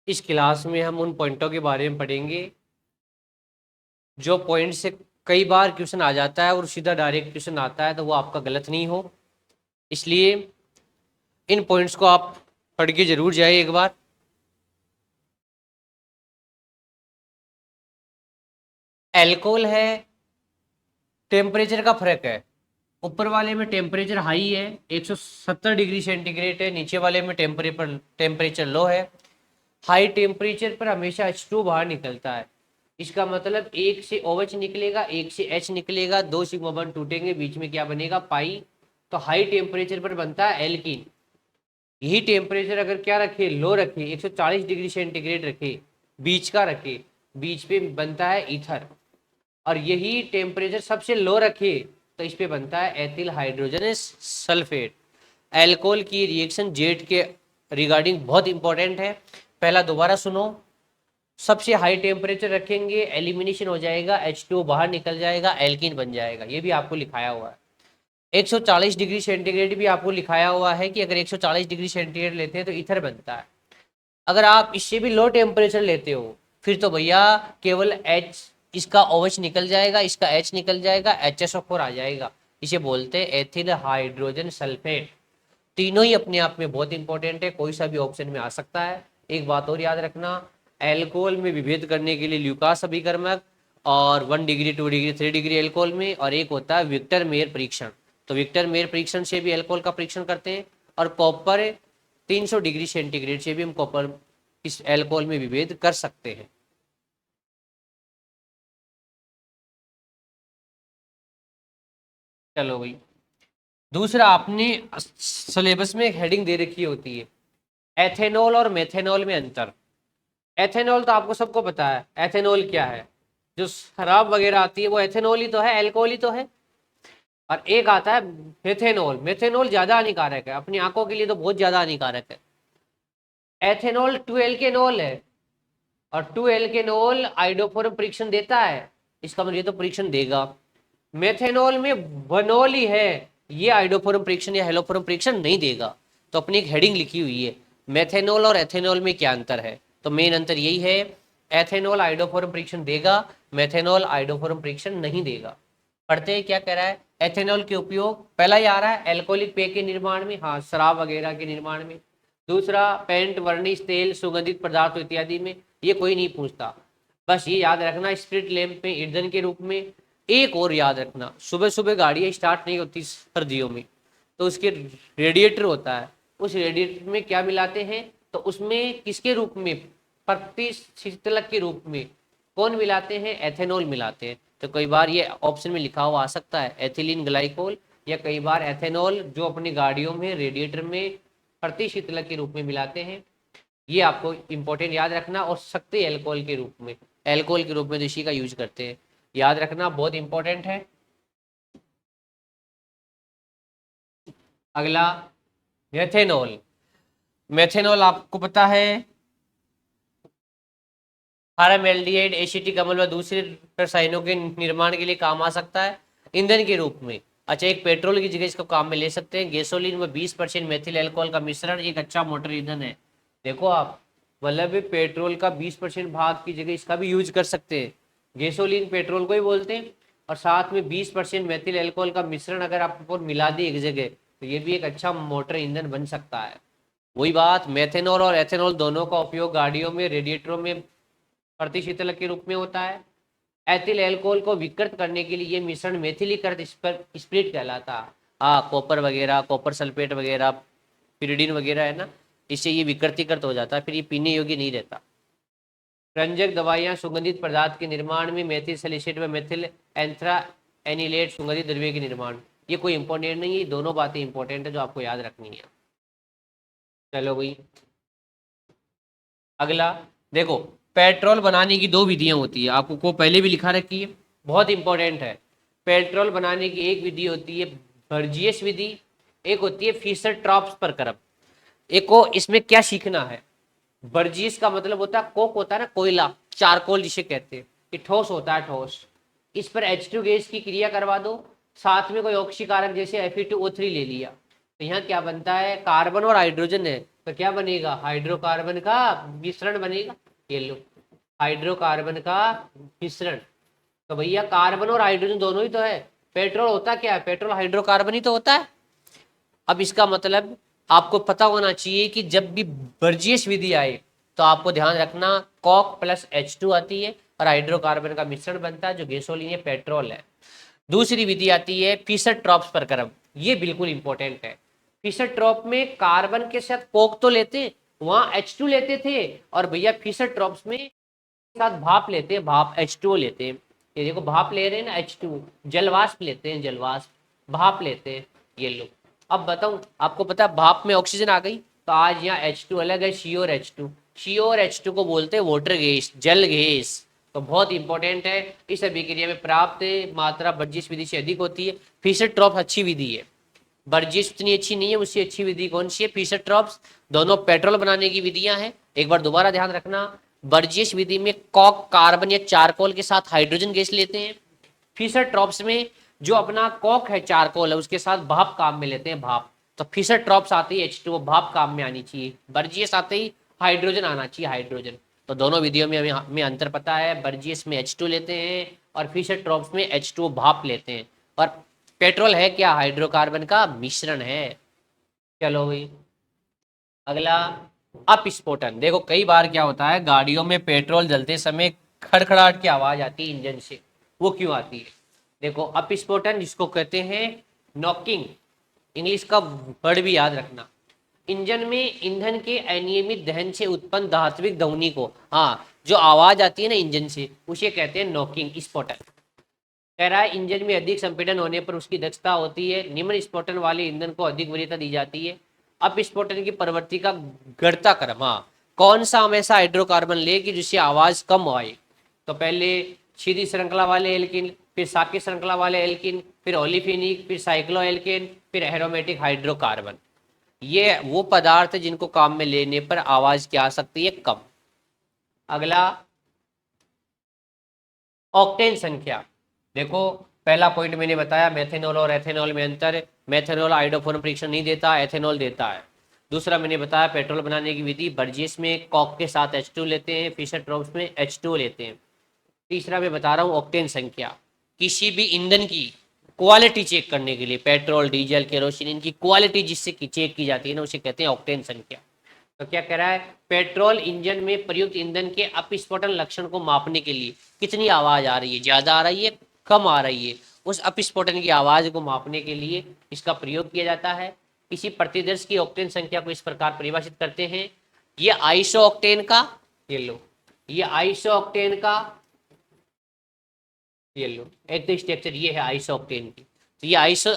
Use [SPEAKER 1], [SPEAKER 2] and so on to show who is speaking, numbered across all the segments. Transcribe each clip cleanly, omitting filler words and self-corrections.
[SPEAKER 1] इस क्लास में हम उन पॉइंटों के बारे में पढ़ेंगे जो पॉइंट से कई बार क्वेश्चन आ जाता है और सीधा डायरेक्ट क्वेश्चन आता है तो वो आपका गलत नहीं हो, इसलिए इन पॉइंट्स को आप पढ़ के जरूर जाए एक बार। एल्कोहल है, टेम्परेचर का फर्क है। ऊपर वाले में टेम्परेचर हाई है, 170 डिग्री सेंटीग्रेड है, नीचे वाले में टेम्परेचर लो है। हाई टेम्परेचर पर हमेशा H2 बाहर निकलता है। इसका मतलब एक से OH निकलेगा, एक से H निकलेगा, दो सिग्मा बॉन्ड टूटेंगे, बीच में क्या बनेगा, पाई। तो हाई टेम्परेचर पर बनता है एल्कीन। यही टेम्परेचर अगर क्या रखे, लो रखे, 140 डिग्री सेंटीग्रेड रखे, बीच का रखे, बीच पे बनता है ईथर। और यही टेम्परेचर सबसे लो रखे तो इस पे बनता है एथिल हाइड्रोजनस सल्फेट। एल्कोहल की रिएक्शन जेट के रिगार्डिंग बहुत इंपॉर्टेंट है। पहला दोबारा सुनो, सबसे हाई टेम्परेचर रखेंगे, एलिमिनेशन हो जाएगा, H2 बाहर निकल जाएगा, एल्कीन बन जाएगा। ये भी आपको लिखाया हुआ है। 140 डिग्री सेंटीग्रेड भी आपको लिखाया हुआ है कि अगर 140 डिग्री सेंटीग्रेड लेते हैं तो ईथर बनता है। अगर आप इससे भी लो टेम्परेचर लेते हो फिर तो भैया केवल H, इसका OH निकल जाएगा, इसका H निकल जाएगा, HSO4 आ जाएगा। इसे बोलते हैं एथिल हाइड्रोजन सल्फेट। तीनों ही अपने आप में बहुत इंपॉर्टेंट है, कोई सा भी ऑप्शन में आ सकता है। एक बात और याद रखना, एल्कोहल में विभेद करने के लिए ल्यूकास अभिकर्मक और 1 डिग्री 2 डिग्री 3 डिग्री एल्कोहल में, और एक होता है विक्टर मेयर परीक्षण। तो विक्टर मेयर परीक्षण से भी एल्कोहल का परीक्षण करते हैं। और कॉपर 300 डिग्री सेंटीग्रेड से भी हम कॉपर इस एल्कोहल में विभेद कर सकते हैं। चलो भाई, दूसरा आपने सिलेबस में एक हेडिंग दे रखी होती है, एथेनॉल और मेथेनॉल में अंतर। एथेनॉल तो आपको सबको पता है, एथेनॉल क्या है, जो शराब वगैरह आती है वो एथेनॉल ही तो है, एल्कोहल ही तो है। और एक आता है मेथेनॉल। मेथेनॉल ज्यादा हानिकारक है, अपनी आंखों के लिए तो बहुत ज्यादा हानिकारक है। एथेनॉल 2 एल्केनॉल है, और 2 एल्केनॉल आइडोफोरम परीक्षण देता है, इसका मतलब ये तो परीक्षण देगा। मेथेनॉल में बनोल ही है, ये आइडोफोरम परीक्षण या हेलोफोरम परीक्षण नहीं देगा। तो अपनी एक हेडिंग लिखी हुई है, मेथेनॉल और एथेनॉल में क्या अंतर है। तो मेन अंतर यही है, एथेनॉल आइडोफोरम परीक्षण देगा, मेथेनॉल आइडोफोरम परीक्षण नहीं देगा। पढ़ते हैं क्या कह रहा है। एथेनॉल के उपयोग पहला ही आ रहा है एल्कोहलिक पेय के निर्माण में, हाँ शराब वगैरह के निर्माण में। दूसरा पेंट, वर्निश, तेल, सुगंधित पदार्थों इत्यादि में। ये कोई नहीं पूछता, बस ये याद रखना स्प्रिट लैंप में ईंधन के रूप में। एक और याद रखना, सुबह सुबह गाड़ियाँ स्टार्ट नहीं होती सर्दियों में, तो उसके रेडिएटर होता है, उस रेडिएटर में क्या मिलाते हैं, तो उसमें किसके रूप में, प्रतिशीतलक के रूप में कौन मिलाते हैं, एथेनॉल मिलाते हैं। तो कई बार ये ऑप्शन में लिखा हुआ आ सकता है एथिलीन ग्लाइकोल, या कई बार एथेनॉल जो अपनी गाड़ियों में रेडिएटर में प्रतिशीतलक के रूप में मिलाते हैं। ये आपको इंपॉर्टेंट याद रखना। और सख्त एल्कोहल के रूप में, एल्कोहल के रूप में तो इसी का यूज करते हैं, याद रखना बहुत इंपॉर्टेंट है। अगला मेथेनॉल। मेथेनॉल आपको पता है फार्मल्डिहाइड, एसिटिक अम्ल व दूसरे रसायनों के निर्माण के लिए काम आ सकता है ईंधन के रूप में। अच्छा, एक पेट्रोल की जगह इसको काम में ले सकते हैं। गैसोलीन में 20% मेथिल अल्कोहल का मिश्रण एक अच्छा मोटर ईंधन है। देखो आप, मतलब पेट्रोल का 20% भाग की जगह इसका भी यूज कर सकते हैं। गैसोलीन पेट्रोल को ही बोलते हैं, और साथ में 20% मेथिल अल्कोहल का मिश्रण अगर आप मिला दी एक जगह, तो ये भी एक अच्छा मोटर ईंधन बन सकता है। वही बात, मेथेनॉल और एथेनॉल दोनों का उपयोग गाड़ियों में रेडिएटरों में प्रतिशीतलक के रूप में होता है। एथिल अल्कोहल को विकृत करने के लिए ये मिश्रण मेथिलीकृत स्प्रिट कहलाता है। हाँ, कॉपर वगैरह, कॉपर सल्फेट वगैरह, पिरिडीन वगैरह है ना, इससे ये विकृतीकृत हो जाता है, फिर ये पीने योग्य नहीं रहता। रंजक दवाइयाँ सुगंधित पदार्थ के निर्माण में मेथिल सैलिसिलेट व मेथिल एंथ्रा एनिलेट सुगंधित द्रव्य के निर्माण। ये कोई इंपॉर्टेंट नहीं है, दोनों बातें इंपॉर्टेंट है जो आपको याद रखनी है। चलो भाई, अगला देखो, पेट्रोल बनाने की दो विधियां होती है, आपको को पहले भी लिखा रखी है, बहुत इंपॉर्टेंट है। पेट्रोल बनाने की एक विधि होती है बर्जियस विधि, एक होती है फीसर ट्रॉप्स पर करब। एक को इसमें क्या सीखना है, बर्जियस का मतलब होता है कोक होता है ना, कोयला, चारकोल जिसे कहते हैं, ये ठोस होता है, ठोस। इस पर H2 गैस की क्रिया करवा दो, साथ में कोई ऑक्सीकारक जैसे Fe2O3 ले लिया, तो यहाँ क्या बनता है, कार्बन और हाइड्रोजन है, तो क्या बनेगा, हाइड्रोकार्बन का मिश्रण बनेगा। ये लो, हाइड्रोकार्बन का मिश्रण। तो भैया कार्बन और हाइड्रोजन दोनों ही तो है। पेट्रोल होता क्या है, पेट्रोल हाइड्रोकार्बन ही तो होता है। अब इसका मतलब आपको पता होना चाहिए कि जब भी बर्जियस विधि आए तो आपको ध्यान रखना कॉक प्लस H2 आती है और हाइड्रोकार्बन का मिश्रण बनता है जो गैसोलीन या पेट्रोल है। दूसरी विधि आती है फिशर ट्रॉप्स प्रक्रम, ये बिल्कुल इंपॉर्टेंट है। फिशर ट्रॉप में कार्बन के साथ कोक तो लेते, वहां H2 लेते थे, और भैया फिशर ट्रॉप्स में साथ भाप लेते हैं, भाप H2O लेते हैं। ये देखो भाप ले रहे हैं ना H2, जलवाष्प लेते हैं, जलवाष्प भाप लेते हैं। ये लो, अब बताऊं आपको, पता है भाप में ऑक्सीजन आ गई तो आज यहाँ H2 अलग है, सी और H2। सी और H2 को बोलते हैं वाटर गैस, जल गैस। तो बहुत इंपॉर्टेंट है। इस अभिक्रिया में प्राप्त मात्रा बर्जियस विधि से अधिक होती है। फिशर ट्रॉप अच्छी विधि है, बर्जियस उतनी अच्छी नहीं है, उससे अच्छी विधि कौन सी है, फिशर ट्रॉप्स। दोनों पेट्रोल बनाने की विधियां हैं। एक बार दोबारा ध्यान रखना, बर्जियस विधि में कॉक कार्बन या चारकोल के साथ हाइड्रोजन गैस लेते हैं। फिशर ट्रॉप्स में जो अपना कॉक है, चारकोल है, उसके साथ भाप काम में लेते हैं, भाप। तो फिशर ट्रॉप्स आते ही H2O भाप काम में आनी चाहिए, बर्जियस आते ही हाइड्रोजन आना चाहिए, हाइड्रोजन। तो दोनों विधियों में हमें अंतर पता है, बर्जियस में H2 लेते हैं और फिशर ट्रॉप्स में H2O भाप लेते हैं। और पेट्रोल है क्या, हाइड्रोकार्बन का मिश्रण है। चलो भाई अगला, अपस्फोटन। देखो कई बार क्या होता है, गाड़ियों में पेट्रोल जलते समय खड़खड़ाहट की आवाज आती है इंजन से, वो क्यों आती है। देखो अपस्फोटन जिसको कहते हैं नॉकिंग, इंग्लिश का वर्ड भी याद रखना। इंजन में ईंधन के अनियमित दहन से उत्पन्न धात्विक ध्वनि को, हाँ जो आवाज आती है ना इंजन से, उसे कहते हैं नॉकिंग स्फोटन। कह रहा है इंजन में अधिक संपीड़न होने पर उसकी दक्षता होती है, निम्न स्फोटन वाले ईंधन को अधिक वरीयता दी जाती है। अब स्फोटन की प्रवृत्ति का घटता क्रम, हाँ कौन सा हम ऐसा हाइड्रोकार्बन ले कि जिससे आवाज कम आए। तो पहले सीधी श्रृंखला वाले एल्किन, फिर साकी श्रृंखला वाले एल्किन, फिर ओलिफिनिक, फिर साइक्लो एल्केन, फिर एरोमेटिक हाइड्रोकार्बन। ये वो पदार्थ जिनको काम में लेने पर आवाज क्या आ सकती है, कम। अगला ऑक्टेन संख्या। देखो पहला पॉइंट मैंने बताया, मेथेनॉल और एथेनॉल में अंतर। मेथेनॉल आइडोफोर्म परीक्षण नहीं देता, एथेनॉल देता है। दूसरा मैंने बताया पेट्रोल बनाने की विधि, बर्जियस में कॉक के साथ H2 लेते हैं, फिशर ट्रॉप्स में H2 लेते हैं। तीसरा मैं बता रहा हूँ ऑक्टेन संख्या, किसी भी ईंधन की क्वालिटी चेक करने के लिए, पेट्रोल डीजल केरोसिन, इनकी क्वालिटी जिससे चेक की जाती है ना, उसे कहते हैं ऑक्टेन संख्या। तो क्या कह रहा है, पेट्रोल इंजन में प्रयुक्त ईंधन के अपस्फोटन लक्षण को मापने के लिए कितनी आवाज आ रही है, ज्यादा आ रही है, कम आ रही है, उस अपस्फोटन की आवाज को मापने के लिए इसका प्रयोग किया जाता है। किसी प्रतिदर्श की ऑक्टेन संख्या को इस प्रकार परिभाषित करते हैं, ये आइसो ऑक्टेन का, ये लो, ये आइसो ऑक्टेन का, ये लो एक तो स्ट्रक्चर ये है आइसो ऑक्टेन की, तो ये आइसो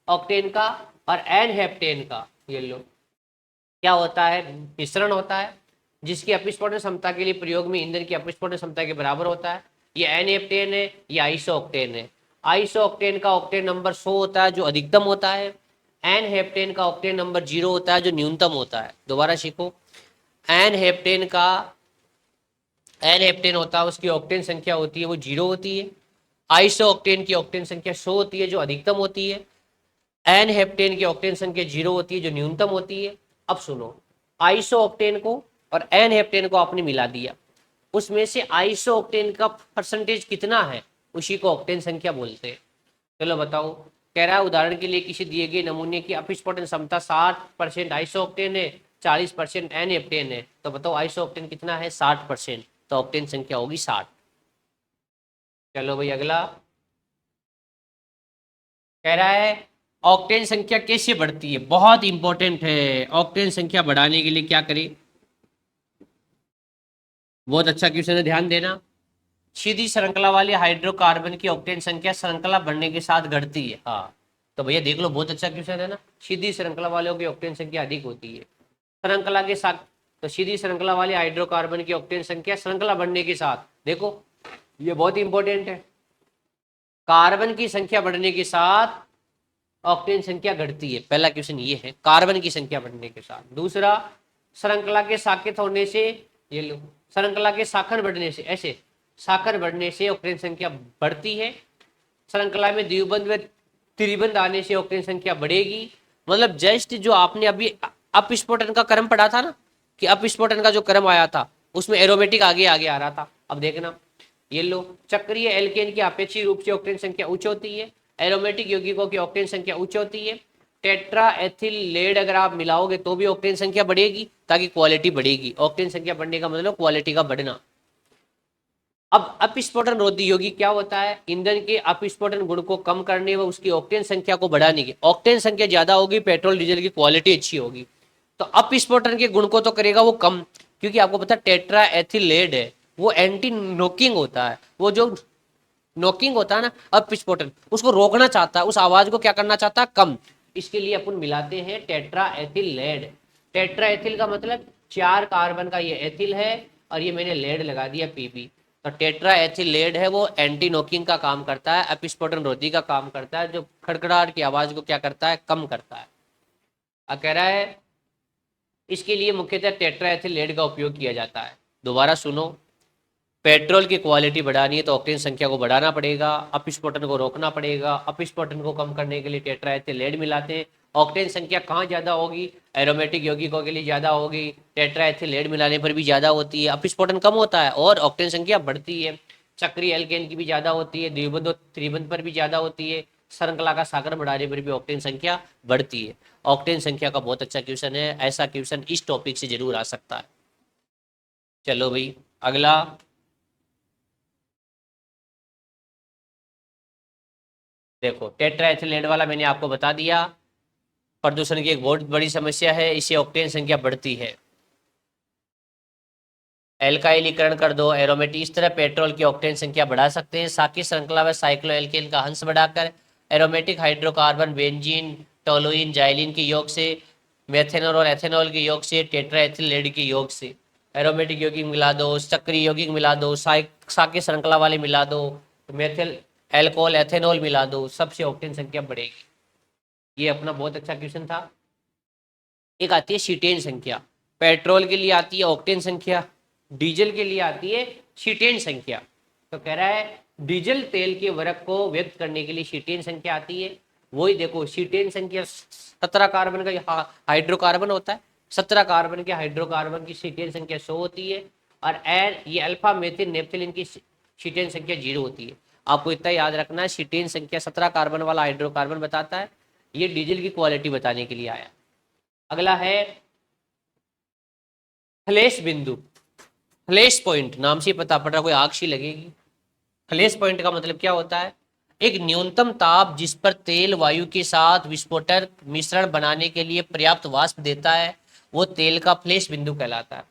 [SPEAKER 1] ऑक्टेन का और एन हेप्टेन का, ये लो क्या होता है, मिश्रण होता है जिसकी अपस्फोटन क्षमता के लिए प्रयोग में ईंधन की अपस्फोटन क्षमता के बराबर होता है। ये एन हेप्टेन है, ये आइसो ऑक्टेन है। आइसो ऑक्टेन का ऑक्टेन नंबर 100 होता है जो अधिकतम होता है, एन हेप्टेन का ऑक्टेन नंबर 0 होता है जो न्यूनतम होता है। दोबारा सीखो, एन हेप्टेन का, एन हेप्टेन होता है उसकी ऑक्टेन संख्या होती है वो 0 होती है। आइसो ऑक्टेन की ऑक्टेन संख्या 100 होती है जो अधिकतम होती है। एन हेप्टेन की ऑक्टेन संख्या 0 होती है जो न्यूनतम होती है। अब सुनो, आइसो ऑक्टेन को और एन हेप्टेन को आपने मिला दिया, उसमें से आइसो ऑक्टेन का परसेंटेज कितना है उसी को ऑक्टेन संख्या बोलते हैं। चलो बताओ, कह रहा है उदाहरण के लिए किसी दिए गए नमूने की अपस्फोटन क्षमता 60% आइसो ऑक्टेन है, 40% एन हेप्टेन है, तो बताओ आइसो ऑक्टेन कितना है, 60%, तो ऑक्टेन संख्या होगी 60। चलो भाई अगला, कह रहा है ऑक्टेन संख्या कैसे बढ़ती है, बहुत इंपॉर्टेंट है। ऑक्टेन संख्या बढ़ाने के लिए क्या करें, बहुत अच्छा क्वेश्चन है, ध्यान देना। सीधी श्रृंखला वाले हाइड्रोकार्बन की ऑक्टेन संख्या श्रृंखला बढ़ने के साथ घटती है, हाँ तो भैया देख लो बहुत अच्छा क्वेश्चन है ना, सीधी श्रृंखला वालों की ऑक्टेन संख्या अधिक होती है श्रृंखला के साथ। तो सीधी श्रृंखला वाले हाइड्रोकार्बन की ऑक्टेन संख्या श्रृंखला बढ़ने के साथ, देखो ये बहुत इंपॉर्टेंट है, कार्बन की संख्या बढ़ने के साथ ऑक्टेन संख्या घटती है। पहला क्वेश्चन ये है, कार्बन की संख्या बढ़ने के साथ। दूसरा, श्रृंखला के साकेत होने से, ये लो श्रृंखला के शाखन बढ़ने से, ऐसे शाखन बढ़ने से ऑक्टेन संख्या बढ़ती है। श्रृंखला में द्विबंध व त्रिबंध आने से ऑक्टेन संख्या बढ़ेगी। मतलब जस्ट जो आपने अभी अपस्फोटन का क्रम पढ़ा था ना, कि अपस्फोटन का जो क्रम आया था उसमें एरोमेटिक आगे आगे आ रहा था। अब देखना, ये लो, चक्रीय एल्केन की अपेक्षित रूप से ऑक्टेन संख्या उच्च होती है, एरोमेटिक यौगिकों की ऑक्टेन संख्या उच्च होती है। टेट्रा एथिल लेड अगर आप मिलाओगे तो भी ऑक्टेन संख्या बढ़ेगी, ताकि क्वालिटी बढ़ेगी। ऑक्टेन संख्या बढ़ने का मतलब क्वालिटी का बढ़ना। अब अपस्फोटन रोधी यौगिक क्या होता है? ईंधन के अपस्फोटन गुण को कम करने व उसकी ऑक्टेन संख्या को बढ़ाने की। ऑक्टेन संख्या ज्यादा होगी, पेट्रोल डीजल की क्वालिटी अच्छी होगी। तो अपस्फोटन के गुण को तो करेगा वो कम, क्योंकि आपको पता है टेट्रा एथिल लेड है, वो एंटी नॉकिंग होता है। वो जो नॉकिंग होता है ना, अपस्फोटन, उसको रोकना चाहता है, उस आवाज को क्या करना चाहता है? कम। इसके लिए अपन मिलाते हैं tetra ethyl lead. Tetra ethyl का मतलब 4 कार्बन का ये एथिल है, और ये मैंने लेड लगा दिया पीबी। तो टेट्रा एथिल लेड है, वो एंटी नॉकिंग का काम करता है, अपस्फोटन रोधी का काम करता है, जो खड़खड़ाहट की आवाज को क्या करता है? कम करता है। अब कह रहा है इसके लिए मुख्यतः टेट्रा एथिल लेड का उपयोग किया जाता है। दोबारा सुनो, पेट्रोल की क्वालिटी बढ़ानी है तो ऑक्टेन संख्या को बढ़ाना पड़ेगा, अपस्फोटन को रोकना पड़ेगा। अपस्फोटन को कम करने के लिए टेट्राएथिल लेड मिलाते हैं। ऑक्टेन संख्या कहाँ ज़्यादा होगी? एरोमेटिक यौगिकों के लिए ज़्यादा होगी, टेट्राएथिल लेड मिलाने पर भी ज़्यादा होती है। अपस्फोटन कम होता है और ऑक्टेन संख्या बढ़ती है। चक्रीय एल्केन की भी ज़्यादा होती है, द्विबंध और त्रिबंध पर भी ज़्यादा होती है। श्रृंखला का सागर बढ़ाने पर भी ऑक्टेन संख्या बढ़ती है। ऑक्टेन संख्या का बहुत अच्छा क्वेश्चन है, ऐसा क्वेश्चन इस टॉपिक से जरूर आ सकता है। चलो भाई, अगला। देखो, टेट्राएथिलेट वाला मैंने आपको बता दिया, प्रदूषण की एक बहुत बड़ी समस्या है, इससे ऑक्टेन संख्या बढ़ती है। एल्काइलीकरण कर दो, एरोमेटिक, इस तरह पेट्रोल की ऑक्टेन संख्या बढ़ा सकते हैं। साकी श्रृंखला में साइक्लोएल्केन का अंश बढ़ाकर aromatic hydrocarbon benzene toluene xylene के योग से, मेथेनॉल और एथेनॉल के योग से, टेट्राएथिलेट के योग से। एरोमेटिक यौगिक मिला दो, चक्रीय यौगिक मिला दो, साकी श्रृंखला वाले मिला दो, मेथिल एल्कोहल एथेनॉल मिला दो, सबसे ऑक्टेन संख्या बढ़ेगी। ये अपना बहुत अच्छा क्वेश्चन था। एक आती है शीटेन संख्या। पेट्रोल के लिए आती है ऑक्टेन संख्या, डीजल के लिए आती है शीटेन संख्या। तो कह रहा है डीजल तेल के वर्ग को व्यक्त करने के लिए शीटेन संख्या आती है। वही देखो, शीटेन संख्या 17 कार्बन का हाइड्रोकार्बन होता है, 17 कार्बन के हाइड्रोकार्बन की शीटेन संख्या 100 होती है, और ये अल्फा मेथिल नेप्थेलिन की शीटेन संख्या 0 होती है। आपको इतना याद रखना है, शीटेन संख्या 17 कार्बन वाला हाइड्रोकार्बन बताता है। ये डीजल की क्वालिटी बताने के लिए आया। अगला है फ्लैश बिंदु, फ्लैश पॉइंट, नाम से पता पड़ रहा कोई आग सी लगेगी। फ्लैश पॉइंट का मतलब क्या होता है? एक न्यूनतम ताप जिस पर तेल वायु के साथ विस्फोटक मिश्रण बनाने के लिए पर्याप्त वाष्प देता है, वो तेल का फ्लैश बिंदु कहलाता है।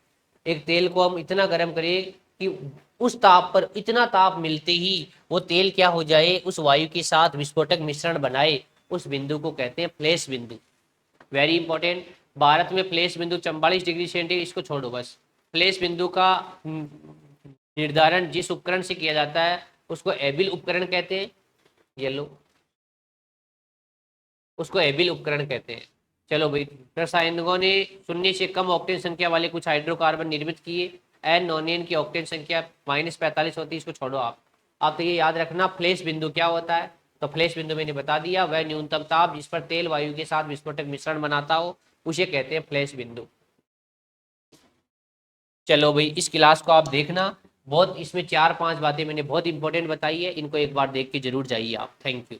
[SPEAKER 1] एक तेल को हम इतना गर्म करें कि उस ताप पर, इतना ताप मिलते ही वो तेल क्या हो जाए, उस वायु के साथ विस्फोटक मिश्रण बनाए, उस बिंदु को कहते हैं फ्लैश बिंदु। Very important. भारत में फ्लैश बिंदु 44 डिग्री सेंटीग्रेड, इसको छोड़ो बस। फ्लैश बिंदु का निर्धारण जिस उपकरण से किया जाता है उसको एबिल उपकरण कहते हैं। ये लो, उसको एबिल उपकरण कहते हैं। चलो भाई, रसायनों ने शून्य से कम ऑक्टेन संख्या वाले कुछ हाइड्रोकार्बन निर्मित किए। एन नोनियन की ऑक्टेन संख्या -45 होती है, इसको छोड़ो आप तो ये याद रखना फ्लैश बिंदु क्या होता है। तो फ्लैश बिंदु मैंने बता दिया, वह न्यूनतम ताप जिस पर तेल वायु के साथ विस्फोटक मिश्रण बनाता हो, उसे कहते हैं फ्लैश बिंदु। चलो भाई, इस क्लास को आप देखना, बहुत इसमें 4-5 बातें मैंने बहुत इंपॉर्टेंट बताई है, इनको एक बार देख के जरूर जाइए आप। Thank you.